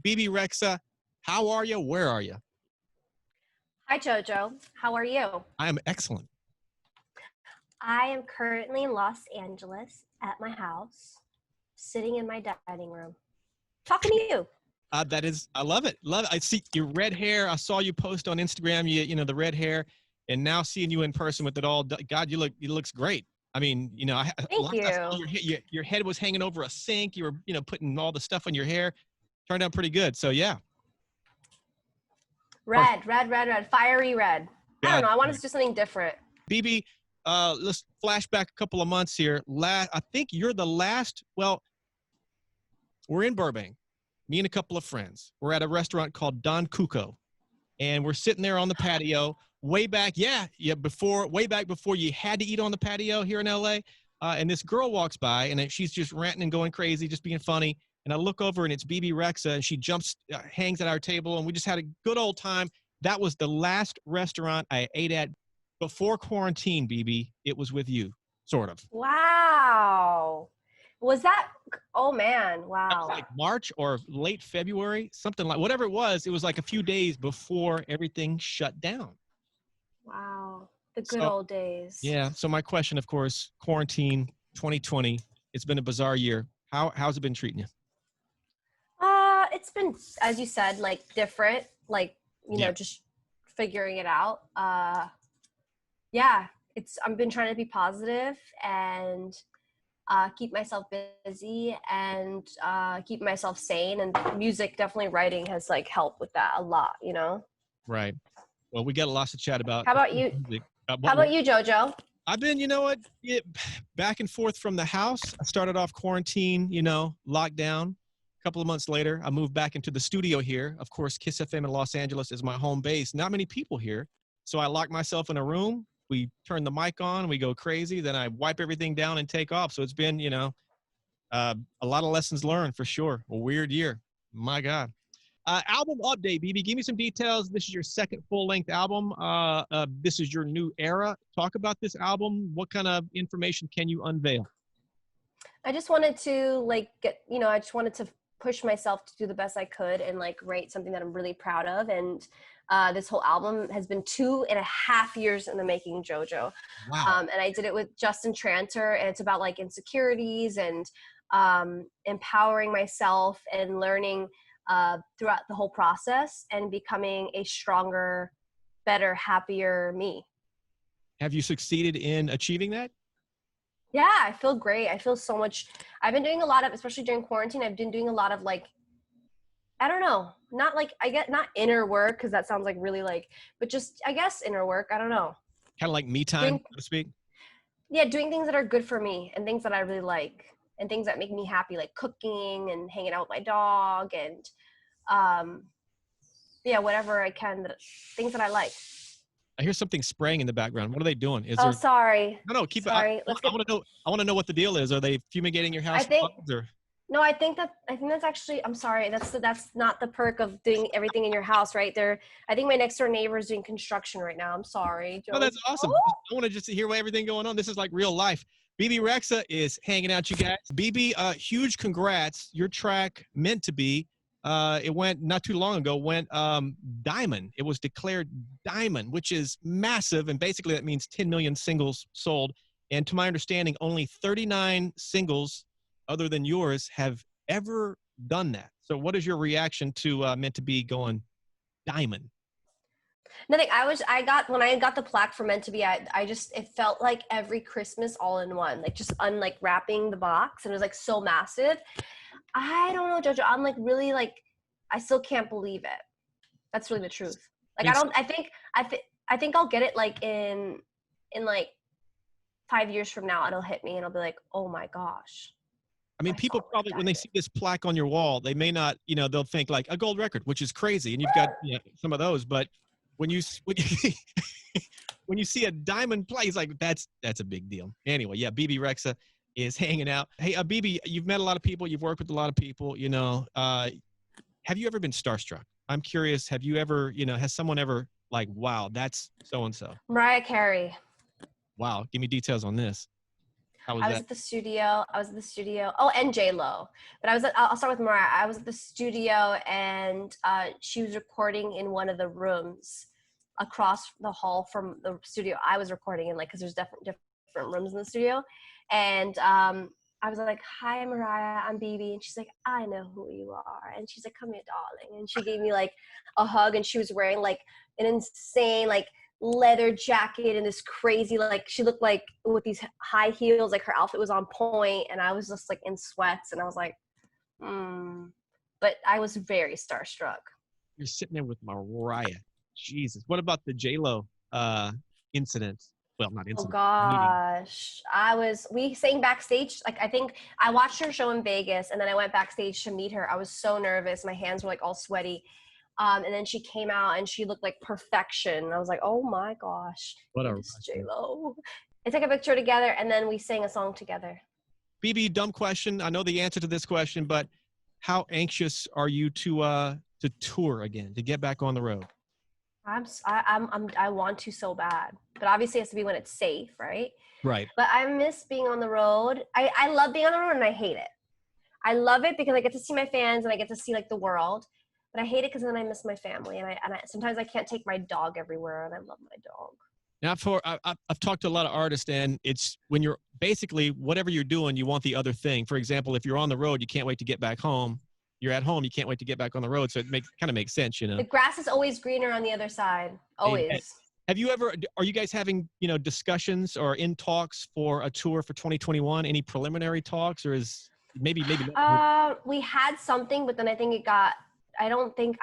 Bebe Rexha, how are you? Where are you? Hi, JoJo. How are you? I am excellent. I am currently in Los Angeles at my house, sitting in my dining room, talking to you. I love it. Love it. I see your red hair. I saw you post on Instagram, you know, the red hair, and now seeing you in person with it all. God, it looks great. I mean, you know, Thank you. Your head was hanging over a sink. You were, you know, putting all the stuff on your hair. Turned out pretty good. So yeah. Red, fiery red. I don't God. know. I wanted to do something different. Bebe, let's flash back a couple of months here. I think you're the last. Well, we're in Burbank. Me and a couple of friends. We're at a restaurant called Don Cuco, and we're sitting there on the patio. Way back before you had to eat on the patio here in LA. And this girl walks by, and she's just ranting and going crazy, just being funny. And I look over, and it's Bebe Rexha, and she hangs at our table, and we just had a good old time. That was the last restaurant I ate at before quarantine, Bebe. It was with you, sort of. Wow. Was that? Oh, man. Wow. That was like March or late February, something like whatever it was. It was like a few days before everything shut down. Wow. The good old days. Yeah. So my question, of course, quarantine 2020. It's been a bizarre year. How's it been treating you? It's been, as you said, like different, like, you know, just figuring it out. I've been trying to be positive and keep myself busy and keep myself sane, and music, definitely writing has like helped with that a lot, you know? Right. Well, we got a lot to chat about. How about you? How about you, JoJo? I've been, you know what, back and forth from the house. I started off quarantine, you know, lockdown. A couple of months later, I moved back into the studio here. Of course, Kiss FM in Los Angeles is my home base. Not many people here. So I lock myself in a room. We turn the mic on. We go crazy. Then I wipe everything down and take off. So it's been, you know, a lot of lessons learned for sure. A weird year. My God. Album update, Bebe. Give me some details. This is your second full-length album. This is your new era. Talk about this album. What kind of information can you unveil? I just wanted to I just wanted to push myself to do the best I could and like write something that I'm really proud of. And this whole album has been 2.5 years in the making, JoJo. Wow. And I did it with Justin Tranter, and it's about like insecurities and empowering myself and learning throughout the whole process and becoming a stronger, better, happier me. Have you succeeded in achieving that? Yeah, I feel great. I feel so much. I've been doing a lot of, especially during quarantine, I've been doing a lot of like, I don't know, not like, I get not inner work, because that sounds like really like, but just, I guess, inner work. I don't know. Kind of like me time, so to speak? Yeah, doing things that are good for me and things that I really like and things that make me happy, like cooking and hanging out with my dog and, whatever I can, things that I like. I hear something spraying in the background. What are they doing? Sorry. No, keep sorry. it. I want to know what the deal is. Are they fumigating your house? No, I think that's actually, I'm sorry. That's not the perk of doing everything in your house right there. I think my next door neighbor is doing construction right now. I'm sorry. Oh, that's awesome. I want to just hear everything going on. This is like real life. Bebe Rexha is hanging out, you guys. Bebe, huge congrats. Your track, Meant to Be, it went not too long ago, diamond. It was declared diamond, which is massive. And basically that means 10 million singles sold. And to my understanding, only 39 singles other than yours have ever done that. So what is your reaction to Meant to Be going diamond? Nothing. When I got the plaque for Meant to Be, it felt like every Christmas all in one, like just wrapping the box, and it was like so massive. I don't know, JoJo. I'm like really like, I still can't believe it. That's really the truth. Like I think I'll get it like in like 5 years from now, it'll hit me and I'll be like, oh my gosh. I mean, people probably, when they see this plaque on your wall, they may not, they'll think like a gold record, which is crazy. And you've got some of those, but when you when you see a diamond plaque, it's like, that's a big deal. Anyway, yeah, Bebe Rexha is hanging out. Hey, Bebe, you've met a lot of people. You've worked with a lot of people, have you ever been starstruck? I'm curious. Have you ever, has someone ever like, wow, that's so-and-so? Mariah Carey. Wow. Give me details on this. How was I was that? at the studio. Oh, and J-Lo. But I'll start with Mariah. I was at the studio and she was recording in one of the rooms across the hall from the studio I was recording in, like, because there's different rooms in the studio. And I was like, "Hi, Mariah, I'm Bebe." And she's like, "I know who you are." And she's like, "Come here, darling." And she gave me like a hug, and she was wearing like an insane, like, leather jacket and this crazy, like, she looked like with these high heels, like her outfit was on point, and I was just like in sweats, and I was like, but I was very starstruck. You're sitting there with Mariah. Jesus. What about the J-Lo incident? Well, not Oh incident. Meeting. gosh, we sang backstage. Like, I think I watched her show in Vegas, and then I went backstage to meet her. I was so nervous, my hands were like all sweaty. And then she came out and she looked like perfection. And I was like, oh my gosh, What a this rush. J-Lo. I took a picture together, and then we sang a song together. BB, dumb question. I know the answer to this question, but how anxious are you to tour again, to get back on the road? I want to so bad, but obviously it has to be when it's safe, right? Right. But I miss being on the road. I love being on the road, and I hate it. I love it because I get to see my fans and I get to see like the world, but I hate it because then I miss my family, and I sometimes I can't take my dog everywhere, and I love my dog. Now, I've talked to a lot of artists, and it's when you're basically whatever you're doing, you want the other thing. For example, if you're on the road, you can't wait to get back home. You're at home, you can't wait to get back on the road. So it kind of makes sense, you know. The grass is always greener on the other side. Amen. Always. Are you guys having, discussions or in talks for a tour for 2021? Any preliminary talks, or is maybe not? We had something, but then I think I don't think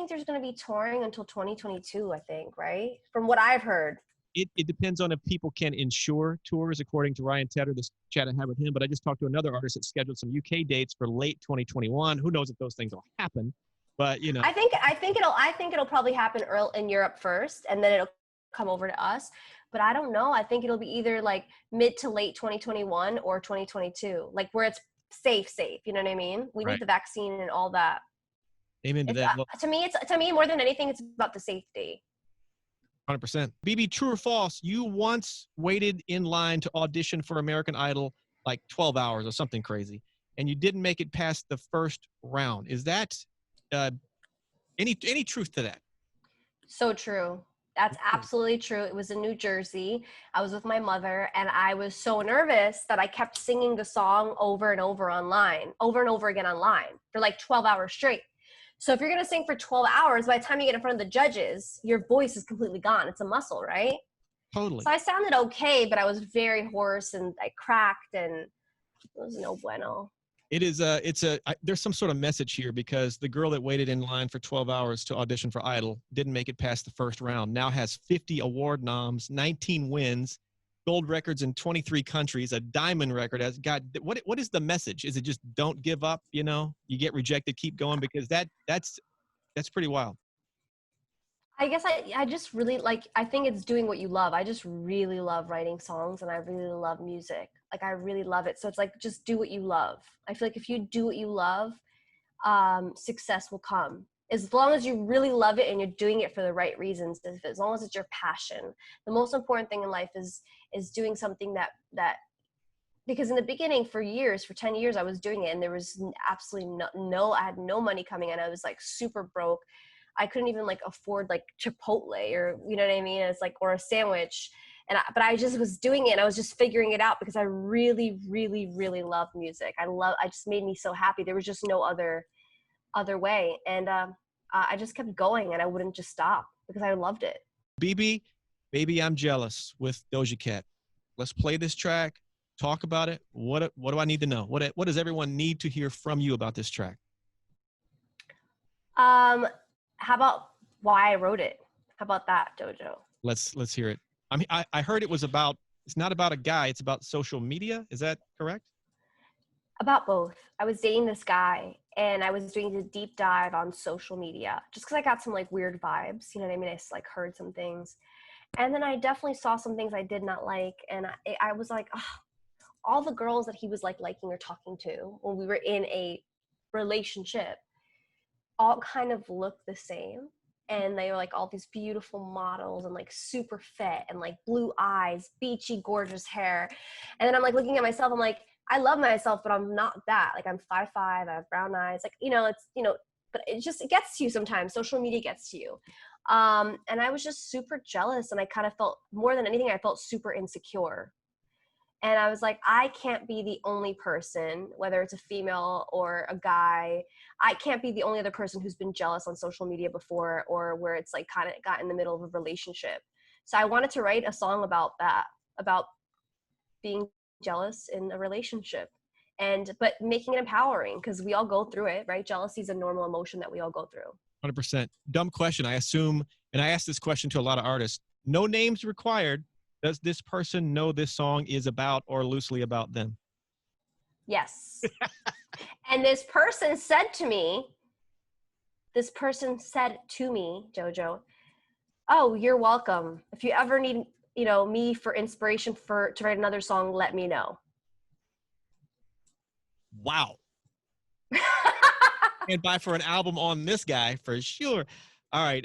there's going to be touring until 2022, I think, right? From what I've heard. It depends on if people can insure tours, according to Ryan Tedder, this chat I had with him. But I just talked to another artist that scheduled some UK dates for late 2021. Who knows if those things will happen? But I think it'll probably happen early in Europe first, and then it'll come over to us. But I don't know. I think it'll be either like mid to late 2021 or 2022, like where it's safe. You know what I mean? We need the vaccine and all that. Amen to that. To me, more than anything, it's about the safety. 100%. BB, true or false? You once waited in line to audition for American Idol like 12 hours or something crazy, and you didn't make it past the first round. Is that any truth to that? So true. That's absolutely true. It was in New Jersey. I was with my mother, and I was so nervous that I kept singing the song over and over again online for like 12 hours straight. So if you're going to sing for 12 hours, by the time you get in front of the judges, your voice is completely gone. It's a muscle, right? Totally. So I sounded okay, but I was very hoarse, and I cracked, and it was no bueno. There's some sort of message here, because the girl that waited in line for 12 hours to audition for Idol didn't make it past the first round, now has 50 award noms, 19 wins, gold records in 23 countries, a diamond record. What is the message? Is it just don't give up? You get rejected, keep going? Because that's pretty wild. I guess I just really I think it's doing what you love. I just really love writing songs, and I really love music. Like, I really love it. So it's like, just do what you love. I feel like if you do what you love, success will come. As long as you really love it and you're doing it for the right reasons, as long as it's your passion. The most important thing in life is doing something that because in the beginning, for 10 years, I was doing it, and there was absolutely I had no money coming in. I was like super broke. I couldn't even like afford like Chipotle, or, you know what I mean? It's like, or a sandwich. But I just was doing it, and I was just figuring it out because I really, really, really love music. I just made me so happy. There was just no other way. And I just kept going, and I wouldn't just stop because I loved it. BB, Baby I'm Jealous with Doja Cat. Let's play this track. Talk about it. What do I need to know? What does everyone need to hear from you about this track? How about why I wrote it? How about that, JoJo? Let's hear it. I heard it's not about a guy, it's about social media. Is that correct? About both. I was dating this guy, and I was doing a deep dive on social media just because I got some like weird vibes. You know what I mean? I just like heard some things, and then I definitely saw some things I did not like, and I was like, oh, all the girls that he was like liking or talking to when we were in a relationship all kind of looked the same. and they were like all these beautiful models and like super fit and like blue eyes, beachy, gorgeous hair. And then I'm like looking at myself, I'm like, I love myself, but I'm not that. Like I'm 5'5", I have brown eyes. Like, it's, but it gets to you sometimes. Social media gets to you. And I was just super jealous, and I kind of felt, more than anything, I felt super insecure. And I was like, I can't be the only person, whether it's a female or a guy, I can't be the only other person who's been jealous on social media before, or where it's like kind of got in the middle of a relationship. So I wanted to write a song about that, about being jealous in a relationship, but making it empowering, because we all go through it, right? Jealousy is a normal emotion that we all go through. 100%. Dumb question, I assume, and I ask this question to a lot of artists. No names required. Does this person know this song is about or loosely about them? Yes. And this person said to me, JoJo, oh, you're welcome. If you ever need, me for inspiration to write another song, let me know. Wow. And buy for an album on this guy for sure. All right.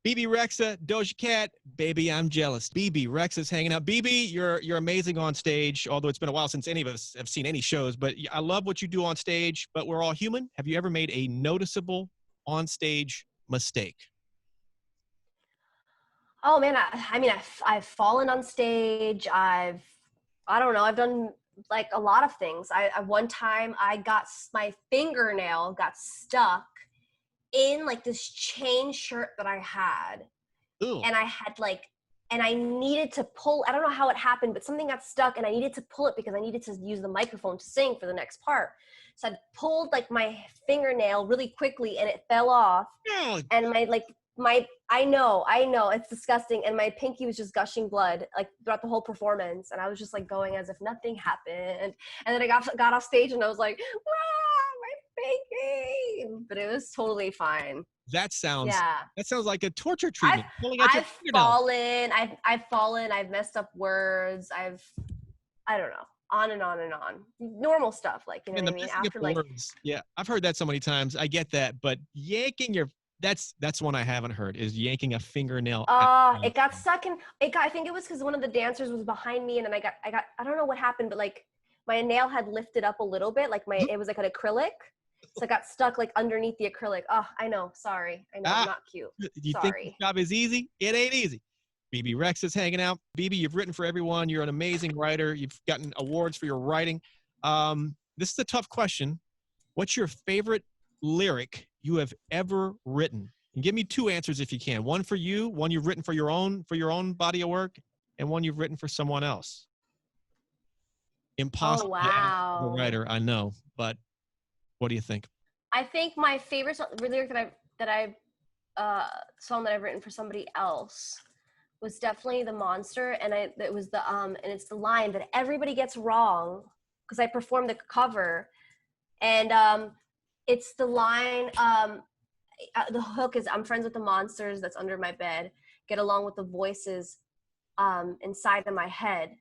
Bebe Rexha, Doja Cat, Baby, I'm Jealous. Bebe Rexha's hanging out. Bebe, you're amazing on stage, although it's been a while since any of us have seen any shows, but I love what you do on stage, but we're all human. Have you ever made a noticeable on-stage mistake? Oh man, I've fallen on stage. I don't know. I've done like a lot of things. One time my fingernail got stuck in like this chain shirt that I had. Ooh. And I needed to pull, I don't know how it happened, but something got stuck and I needed to pull it because I needed to use the microphone to sing for the next part. So I pulled like my fingernail really quickly and it fell off. And I know, it's disgusting. And my pinky was just gushing blood like throughout the whole performance. And I was just like going as if nothing happened. And then I got off stage and I was like, my pinky. But it was totally fine. That sounds like a torture I've treatment. fallen. I've messed up words. I don't know, on and on and on. Normal stuff, like, you know what I mean? After like words. Yeah, I've heard that so many times. I get that, but yanking that's one I haven't heard, is yanking a fingernail. It got stuck in. I think it was because one of the dancers was behind me, and then I don't know what happened, but like my nail had lifted up a little bit, like it was like an acrylic. So I got stuck like underneath the acrylic. Oh, I know. Sorry. I know. I'm not cute. You think this job is easy? It ain't easy. Bebe Rexha's hanging out. Bebe, you've written for everyone. You're an amazing writer. You've gotten awards for your writing. This is a tough question. What's your favorite lyric you have ever written? And give me two answers if you can. One for you, one you've written for your own body of work, and one you've written for someone else. Impossible. Oh, wow. The writer, I know, but what do you think? I think my favorite lyric song that I've written for somebody else was definitely "The Monster," and it was and it's the line that everybody gets wrong because I performed the cover, and it's the line. The hook is, "I'm friends with the monsters that's under my bed. Get along with the voices inside of my head."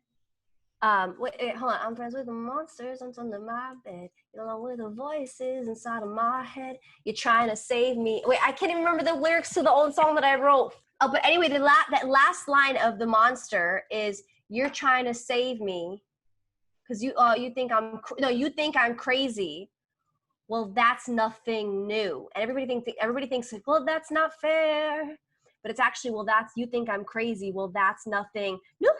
Wait, hold on. "I'm friends with the monsters that's under my bed. Get along with the voices inside of my head. You're trying to save me." Wait, I can't even remember the lyrics to the old song that I wrote. Oh, but anyway, that last line of "The Monster" is, "You're trying to save me because you think I'm crazy. Well, that's nothing new." And everybody thinks, well, that's not fair. But it's actually, well, you think I'm crazy. Well, that's nothing new.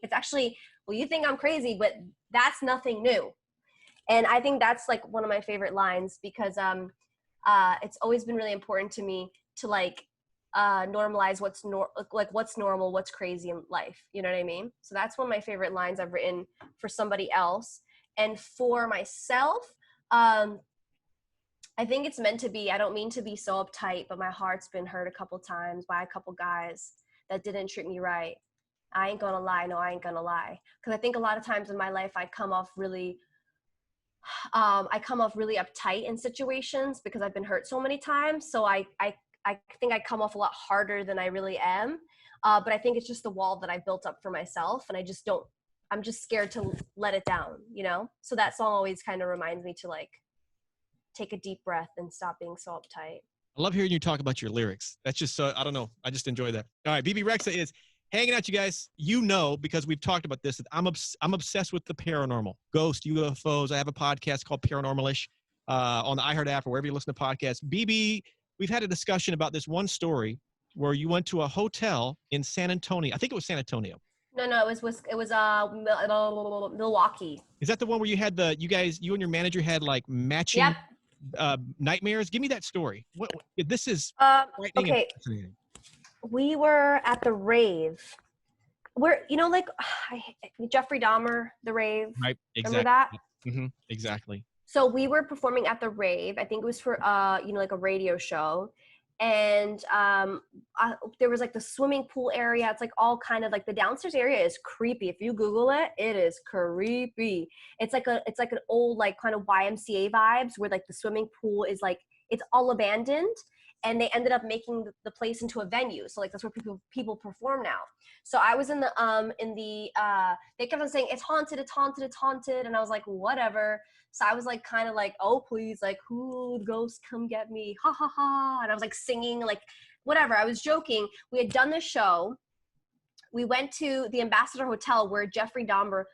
It's actually, well, you think I'm crazy, but that's nothing new. And I think that's like one of my favorite lines because it's always been really important to me to like normalize what's normal, what's crazy in life. You know what I mean? So that's one of my favorite lines I've written for somebody else. And for myself, I think it's meant to be. I don't mean to be so uptight, but my heart's been hurt a couple times by a couple guys that didn't treat me right. I ain't gonna lie. No, I ain't gonna lie. Because I think a lot of times in my life, I come off really uptight in situations because I've been hurt so many times. So I think I come off a lot harder than I really am. But I think it's just the wall that I built up for myself. And I'm just scared to let it down, you know? So that song always kind of reminds me to like take a deep breath and stop being so uptight. I love hearing you talk about your lyrics. That's just so, I don't know. I just enjoy that. All right, Bebe Rexha is hanging out, you guys. You know, because we've talked about this, that I'm obsessed with the paranormal. Ghost, UFOs. I have a podcast called Paranormal-ish on the iHeart app or wherever you listen to podcasts. Bebe, we've had a discussion about this one story where you went to a hotel in San Antonio. I think it was San Antonio. No, it was Milwaukee. Is that the one where you had you and your manager had like matching nightmares? Give me that story. What this is frightening and fascinating. We were at the rave. Where like Jeffrey Dahmer, the rave. Right. Exactly. Remember that? Mm-hmm. Exactly. So we were performing at the rave. I think it was for like a radio show. And there was like the swimming pool area. It's like all kind of like the downstairs area is creepy. If you Google it, it is creepy. It's like an old like kind of YMCA vibes where like the swimming pool is like it's all abandoned, and they ended up making the place into a venue. So like that's where people perform now. So I was in the they kept on saying it's haunted, and I was like whatever. So I was like kind of like, oh please, like who ghosts come get me, ha ha ha, and I was like singing like whatever. I was joking. We had done this show. We went to the Ambassador Hotel where Jeffrey Dahmer,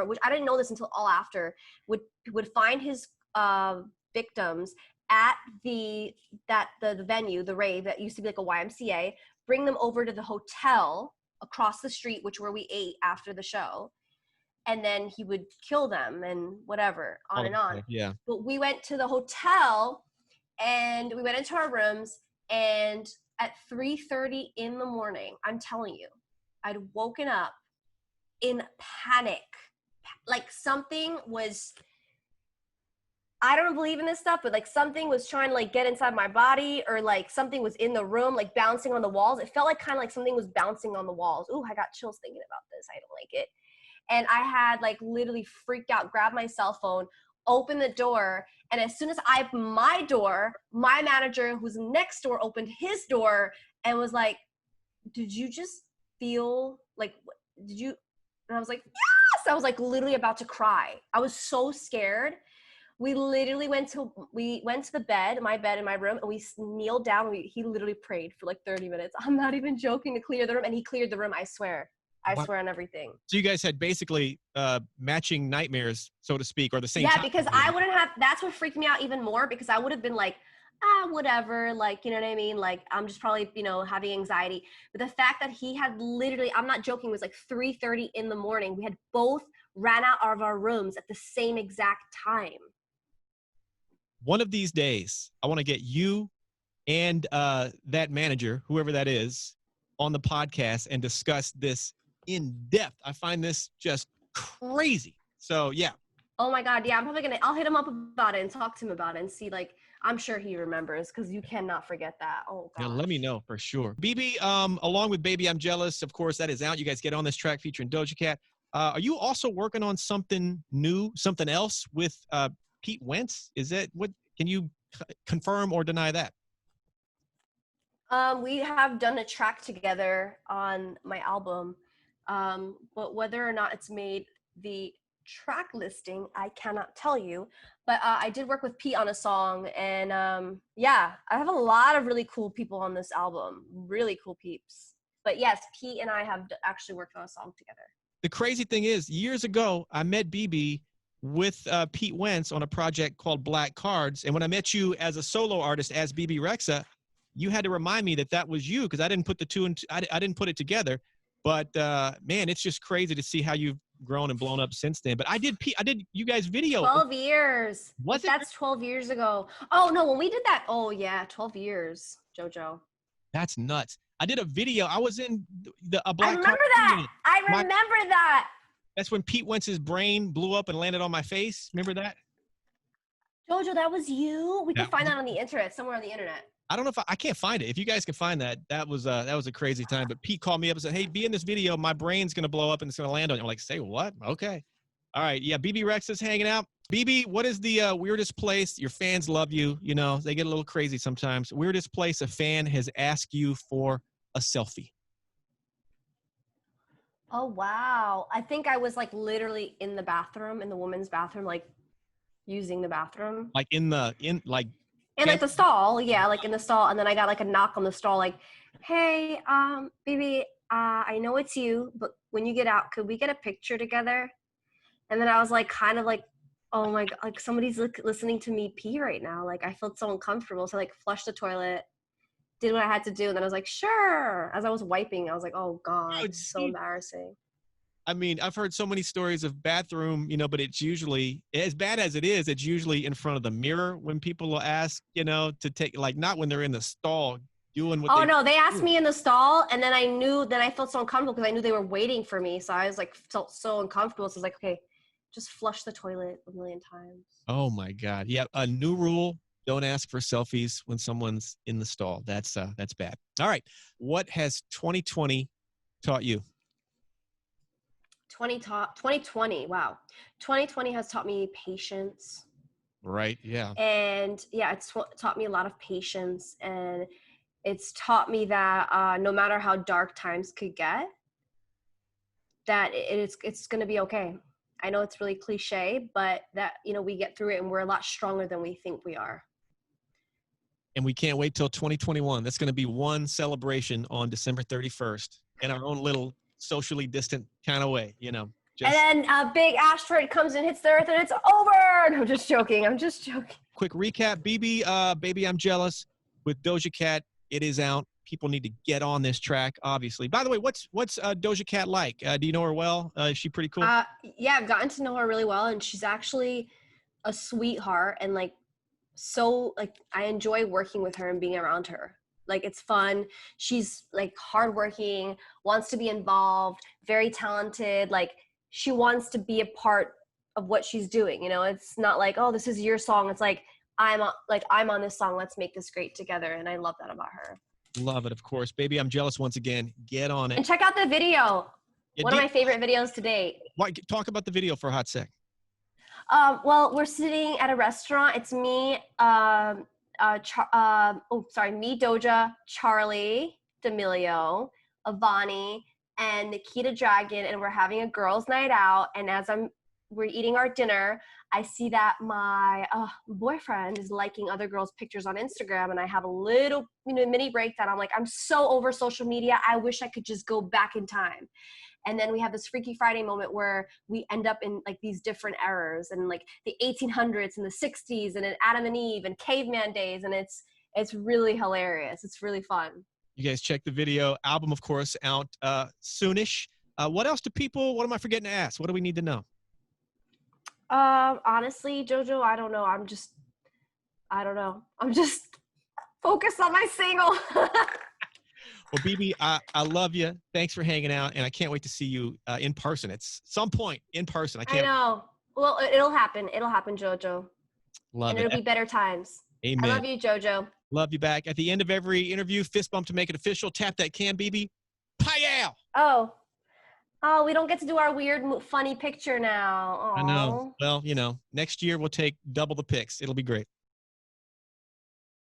which I didn't know this until all after, would find his victims at the venue, the rave that used to be like a YMCA, bring them over to the hotel across the street, where we ate after the show. And then he would kill them and whatever, on and on. Yeah. But we went to the hotel and we went into our rooms, and at 3:30 in the morning, I'm telling you, I'd woken up in panic. Like something was, I don't believe in this stuff, but like something was trying to like get inside my body, or like something was in the room, like bouncing on the walls. It felt like kind of like something was bouncing on the walls. Ooh, I got chills thinking about this. I don't like it. And I had like literally freaked out, grabbed my cell phone, opened the door. And as soon as I opened my door, my manager who's next door opened his door and was like, did you just feel like, did you? And I was like, yes! I was like literally about to cry. I was so scared. We literally went to the bed, my bed in my room, and we kneeled down. He literally prayed for like 30 minutes. I'm not even joking, to clear the room. And he cleared the room, I swear. I swear on everything. So you guys had basically matching nightmares, so to speak, or the same. Yeah, because I wouldn't have. That's what freaked me out even more, because I would have been like, whatever, like, you know what I mean? Like, I'm just probably, having anxiety. But the fact that he had literally, I'm not joking, it was like 3:30 in the morning. We had both ran out of our rooms at the same exact time. One of these days, I want to get you and that manager, whoever that is, on the podcast and discuss this in depth. I find this just crazy. So yeah. Oh my God. Yeah. I'll hit him up about it and talk to him about it and see, like, I'm sure he remembers, because you cannot forget that. Oh God. Yeah, let me know for sure. Bebe, along with Baby I'm Jealous, of course, that is out. You guys get on this track featuring Doja Cat. Are you also working on something new, something else with Pete Wentz? Is that what, can you confirm or deny that? We have done a track together on my album, but whether or not it's made the track listing, I cannot tell you. But I did work with Pete on a song, and I have a lot of really cool people on this album, really cool peeps. But yes, Pete and I have actually worked on a song together. The crazy thing is, years ago, I met Bebe with Pete Wentz on a project called Black Cards. And when I met you as a solo artist, as Bebe Rexha, you had to remind me that was you, because I didn't put the two and I didn't put it together. But man, it's just crazy to see how you've grown and blown up since then. But I did you guys video. 12 years. Was it? That's 12 years ago. Oh no, when we did that, 12 years, JoJo. That's nuts. I did a video. I was in a Black I remember that. I remember that. That's when Pete Wentz's brain blew up and landed on my face. Remember that? JoJo, that was you? We can find that on the internet, somewhere on the internet. I don't know if I can't find it. If you guys can find that, that was a crazy time. But Pete called me up and said, "Hey, be in this video. My brain's going to blow up and it's going to land on you." I'm like, "Say what?" Okay. All right. Yeah. Bebe Rexha's hanging out. Bebe, what is the weirdest place? Your fans love you. You know, they get a little crazy sometimes. Weirdest place a fan has asked you for a selfie? Oh, wow. I think I was like literally in the bathroom, in the women's bathroom, like, using the bathroom. Like In like the stall, yeah, like in the stall. And then I got like a knock on the stall, like, hey, baby, I know it's you, but when you get out, could we get a picture together? And then I was like, kind of like, oh my God, like somebody's listening to me pee right now. Like I felt so uncomfortable. So I like flushed the toilet, did what I had to do. And then I was like, sure. As I was wiping, I was like, oh God, it's so embarrassing. I mean, I've heard so many stories of bathroom, but it's usually, as bad as it is, it's usually in front of the mirror when people will ask, to take, like, not when they're in the stall doing what no, they asked me in the stall, and then I felt so uncomfortable because I knew they were waiting for me. So I was like, felt so uncomfortable. So I was like, okay, just flush the toilet a million times. Oh my God. Yeah. A new rule. Don't ask for selfies when someone's in the stall. That's bad. All right. What has 2020 taught you? 2020. Wow. 2020 has taught me patience. Right. Yeah. And yeah, it's taught me a lot of patience, and it's taught me that no matter how dark times could get, that it's going to be okay. I know it's really cliche, but that, we get through it and we're a lot stronger than we think we are. And we can't wait till 2021. That's going to be one celebration on December 31st in our own little socially distant kind of way, And then a big asteroid comes and hits the earth and it's over. No, I'm just joking. Quick recap. Baby I'm Jealous with Doja Cat. It is out. People need to get on this track, obviously. By the way, what's Doja Cat like? Do you know her well? Is she pretty cool? Yeah, I've gotten to know her really well, and she's actually a sweetheart, and like, so like I enjoy working with her and being around her. Like, it's fun. She's like hardworking, wants to be involved, very talented. Like, she wants to be a part of what she's doing. It's not like, oh, this is your song. It's like, I'm on this song. Let's make this great together. And I love that about her. Love it, of course. Baby I'm Jealous, once again. Get on it. And check out the video. One of my favorite videos to date. Talk about the video for a hot sec. Well, we're sitting at a restaurant. It's me, me, Doja, Charlie D'Amelio, Avani, and Nikita Dragon, and we're having a girls' night out. And as we're eating our dinner, I see that my boyfriend is liking other girls' pictures on Instagram, and I have a little, mini breakdown. I'm like, I'm so over social media. I wish I could just go back in time. And then we have this Freaky Friday moment where we end up in like these different eras, and like the 1800s and the 60s, and then Adam and Eve and caveman days. And it's really hilarious. It's really fun. You guys check the video. Album, of course, out soonish. What else what am I forgetting to ask? What do we need to know? Honestly, JoJo, I don't know. I'm just focused on my single. Well, Bebe, I love you. Thanks for hanging out, and I can't wait to see you in person. It's some point in person. I know. Well, it'll happen. It'll happen, JoJo. Love it. It'll be better times. Amen. I love you, JoJo. Love you back. At the end of every interview, fist bump to make it official. Tap that can, Bebe. Payal. Oh, we don't get to do our weird, funny picture now. Aww. I know. Well, next year we'll take double the pics. It'll be great.